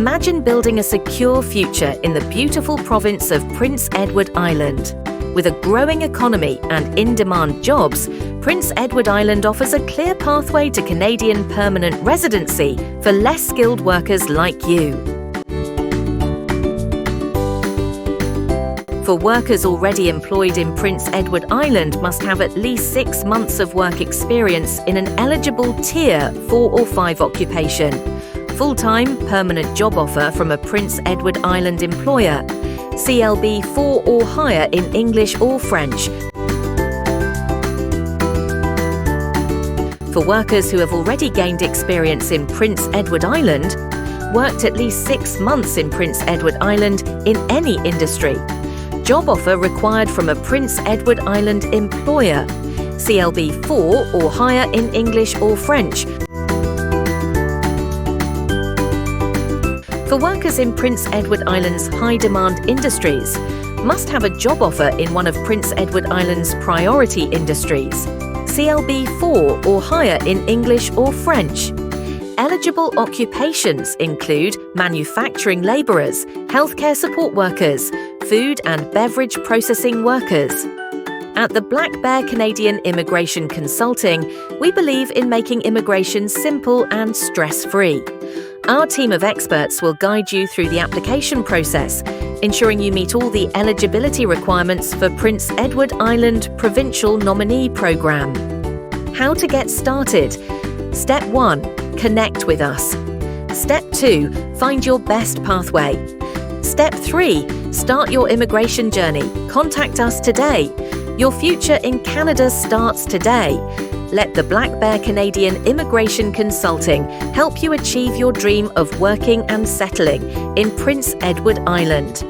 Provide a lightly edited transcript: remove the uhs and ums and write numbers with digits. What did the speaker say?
Imagine building a secure future in the beautiful province of Prince Edward Island. With a growing economy and in-demand jobs, Prince Edward Island offers a clear pathway to Canadian permanent residency for less skilled workers like you. For workers already employed in Prince Edward Island must have at least 6 months of work experience in an eligible TEER 4 or 5 occupation. Full-time, permanent job offer from a Prince Edward Island employer. CLB 4 or higher in English or French. For workers who have already gained experience in Prince Edward Island, worked at least 6 months in Prince Edward Island in any industry. Job offer required from a Prince Edward Island employer. CLB 4 or higher in English or French. For workers in Prince Edward Island's high-demand industries, must have a job offer in one of Prince Edward Island's priority industries. CLB 4 or higher in English or French. Eligible occupations include manufacturing labourers, healthcare support workers, food and beverage processing workers. At the Black Bear Canadian Immigration Consulting, we believe in making immigration simple and stress-free. Our team of experts will guide you through the application process, ensuring you meet all the eligibility requirements for Prince Edward Island Provincial Nominee Program. How to get started? Step 1. Connect with us. Step 2. Find your best pathway. Step 3. Start your immigration journey. Contact us today. Your future in Canada starts today. Let the Black Bear Canadian Immigration Consulting help you achieve your dream of working and settling in Prince Edward Island.